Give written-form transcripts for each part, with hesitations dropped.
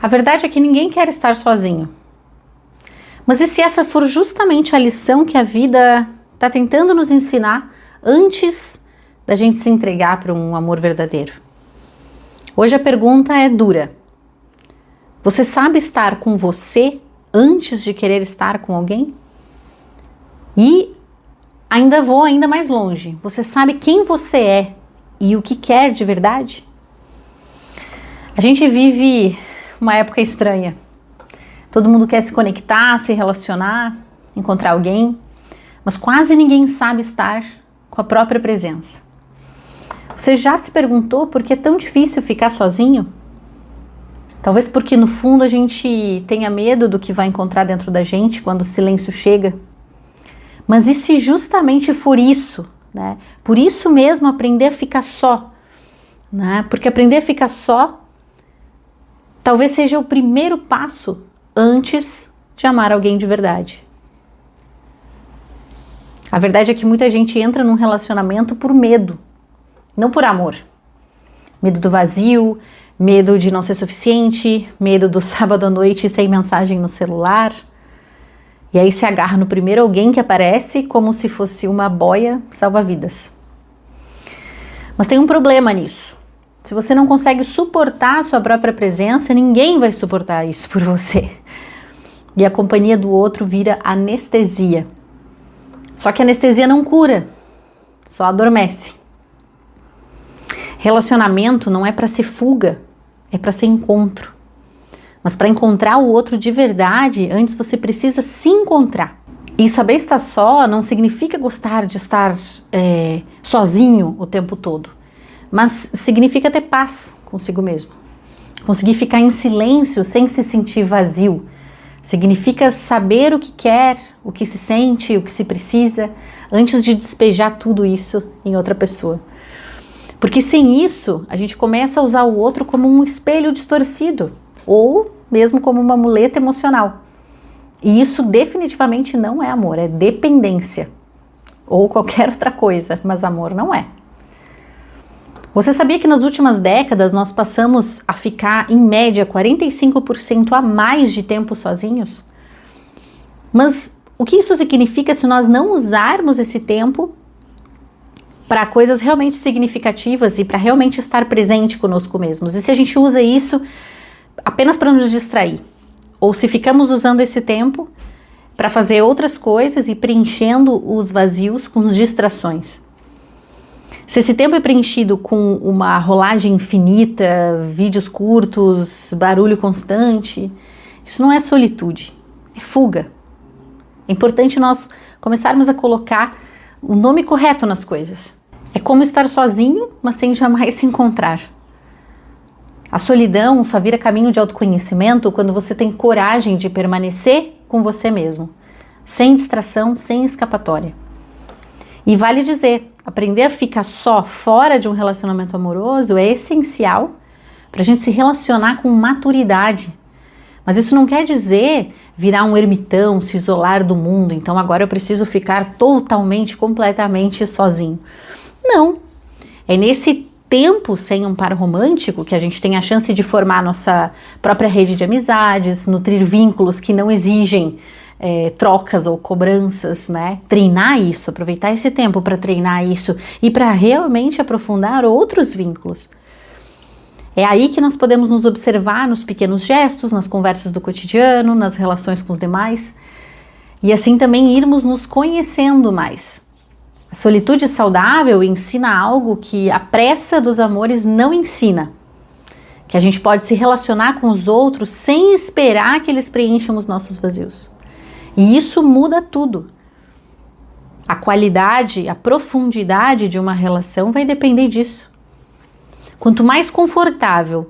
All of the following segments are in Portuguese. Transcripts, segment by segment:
A verdade é que ninguém quer estar sozinho. Mas e se essa for justamente a lição que a vida está tentando nos ensinar antes da gente se entregar para um amor verdadeiro? Hoje a pergunta é dura. Você sabe estar com você antes de querer estar com alguém? E ainda vou ainda mais longe. Você sabe quem você é e o que quer de verdade? A gente vive uma época estranha. Todo mundo quer se conectar, se relacionar, encontrar alguém, mas quase ninguém sabe estar com a própria presença. Você já se perguntou por que é tão difícil ficar sozinho? Talvez porque no fundo a gente tenha medo do que vai encontrar dentro da gente quando o silêncio chega. Mas e se justamente for isso, né? Por isso mesmo aprender a ficar só, né? Porque aprender a ficar só talvez seja o primeiro passo antes de amar alguém de verdade. A verdade é que muita gente entra num relacionamento por medo, não por amor. Medo do vazio, medo de não ser suficiente, medo do sábado à noite sem mensagem no celular. E aí se agarra no primeiro alguém que aparece como se fosse uma boia salva-vidas. Mas tem um problema nisso. Se você não consegue suportar a sua própria presença, ninguém vai suportar isso por você. E a companhia do outro vira anestesia. Só que a anestesia não cura, só adormece. Relacionamento não é para ser fuga, é para ser encontro. Mas para encontrar o outro de verdade, antes você precisa se encontrar. E saber estar só não significa gostar de estar sozinho o tempo todo. Mas significa ter paz consigo mesmo. Conseguir ficar em silêncio sem se sentir vazio. Significa saber o que quer, o que se sente, o que se precisa, antes de despejar tudo isso em outra pessoa. Porque sem isso, a gente começa a usar o outro como um espelho distorcido, ou mesmo como uma muleta emocional. E isso definitivamente não é amor, é dependência. Ou qualquer outra coisa, mas amor não é. Você sabia que nas últimas décadas nós passamos a ficar, em média, 45% a mais de tempo sozinhos? Mas o que isso significa se nós não usarmos esse tempo para coisas realmente significativas e para realmente estar presente conosco mesmos? E se a gente usa isso apenas para nos distrair? Ou se ficamos usando esse tempo para fazer outras coisas e preenchendo os vazios com distrações? Se esse tempo é preenchido com uma rolagem infinita, vídeos curtos, barulho constante, isso não é solitude, é fuga. É importante nós começarmos a colocar o nome correto nas coisas. É como estar sozinho, mas sem jamais se encontrar. A solidão só vira caminho de autoconhecimento quando você tem coragem de permanecer com você mesmo, sem distração, sem escapatória. E vale dizer, aprender a ficar só fora de um relacionamento amoroso é essencial para a gente se relacionar com maturidade. Mas isso não quer dizer virar um ermitão, se isolar do mundo, então agora eu preciso ficar totalmente, completamente sozinho. Não, é nesse tempo sem um par romântico que a gente tem a chance de formar nossa própria rede de amizades, nutrir vínculos que não exigem trocas ou cobranças, né? Treinar isso, aproveitar esse tempo para treinar isso e para realmente aprofundar outros vínculos. É aí que nós podemos nos observar nos pequenos gestos, nas conversas do cotidiano, nas relações com os demais e assim também irmos nos conhecendo mais. A solitude saudável ensina algo que a pressa dos amores não ensina, que a gente pode se relacionar com os outros sem esperar que eles preencham os nossos vazios. E isso muda tudo. A qualidade, a profundidade de uma relação vai depender disso. Quanto mais confortável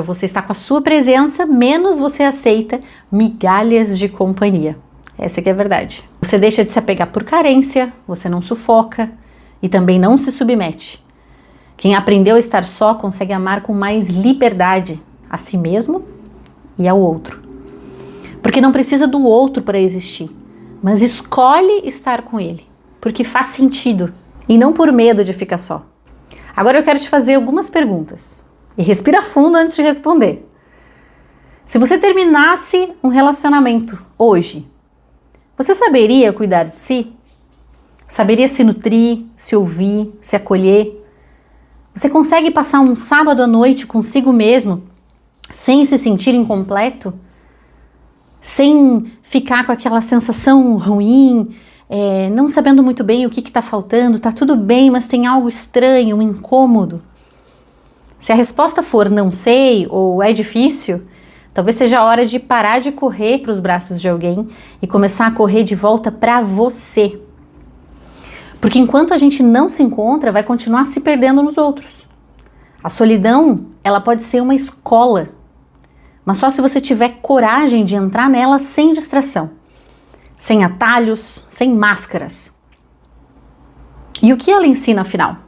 você está com a sua presença, menos você aceita migalhas de companhia. Essa que é a verdade. Você deixa de se apegar por carência, você não sufoca e também não se submete. Quem aprendeu a estar só consegue amar com mais liberdade a si mesmo e ao outro. Porque não precisa do outro para existir, mas escolhe estar com ele, porque faz sentido e não por medo de ficar só. Agora eu quero te fazer algumas perguntas. E respira fundo antes de responder. Se você terminasse um relacionamento hoje, você saberia cuidar de si? Saberia se nutrir, se ouvir, se acolher? Você consegue passar um sábado à noite consigo mesmo, sem se sentir incompleto? Sem ficar com aquela sensação ruim, não sabendo muito bem o que está faltando, está tudo bem, mas tem algo estranho, um incômodo? Se a resposta for não sei ou é difícil, talvez seja a hora de parar de correr para os braços de alguém e começar a correr de volta para você. Porque enquanto a gente não se encontra, vai continuar se perdendo nos outros. A solidão, ela pode ser uma escola, mas só se você tiver coragem de entrar nela sem distração, sem atalhos, sem máscaras. E o que ela ensina afinal?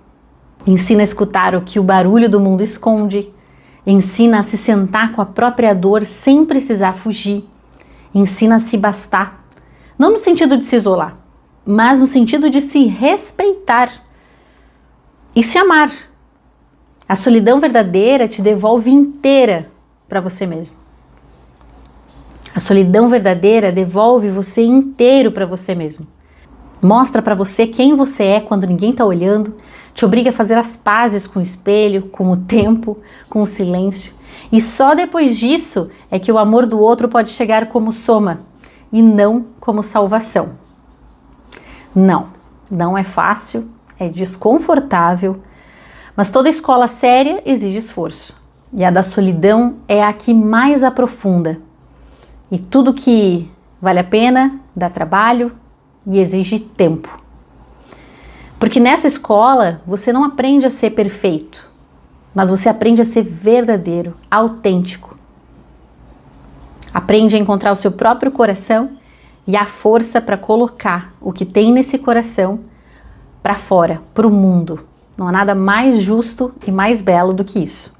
Ensina a escutar o que o barulho do mundo esconde, ensina a se sentar com a própria dor sem precisar fugir, ensina a se bastar, não no sentido de se isolar, mas no sentido de se respeitar e se amar. A solidão verdadeira te devolve inteira para você mesmo. A solidão verdadeira devolve você inteiro para você mesmo. Mostra para você quem você é quando ninguém está olhando, te obriga a fazer as pazes com o espelho, com o tempo, com o silêncio. E só depois disso é que o amor do outro pode chegar como soma e não como salvação. Não é fácil, é desconfortável, mas toda escola séria exige esforço. E a da solidão é a que mais aprofunda. E tudo que vale a pena dá trabalho e exige tempo. Porque nessa escola você não aprende a ser perfeito, mas você aprende a ser verdadeiro, autêntico. Aprende a encontrar o seu próprio coração e a força para colocar o que tem nesse coração para fora, para o mundo. Não há nada mais justo e mais belo do que isso.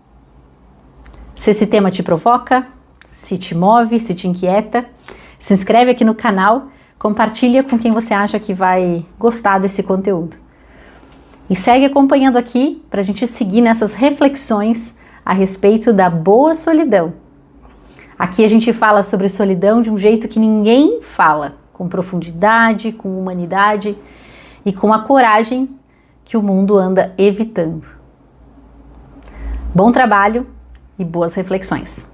Se esse tema te provoca, se te move, se te inquieta, se inscreve aqui no canal, compartilha com quem você acha que vai gostar desse conteúdo. E segue acompanhando aqui para a gente seguir nessas reflexões a respeito da boa solidão. Aqui a gente fala sobre solidão de um jeito que ninguém fala, com profundidade, com humanidade e com a coragem que o mundo anda evitando. Bom trabalho e boas reflexões.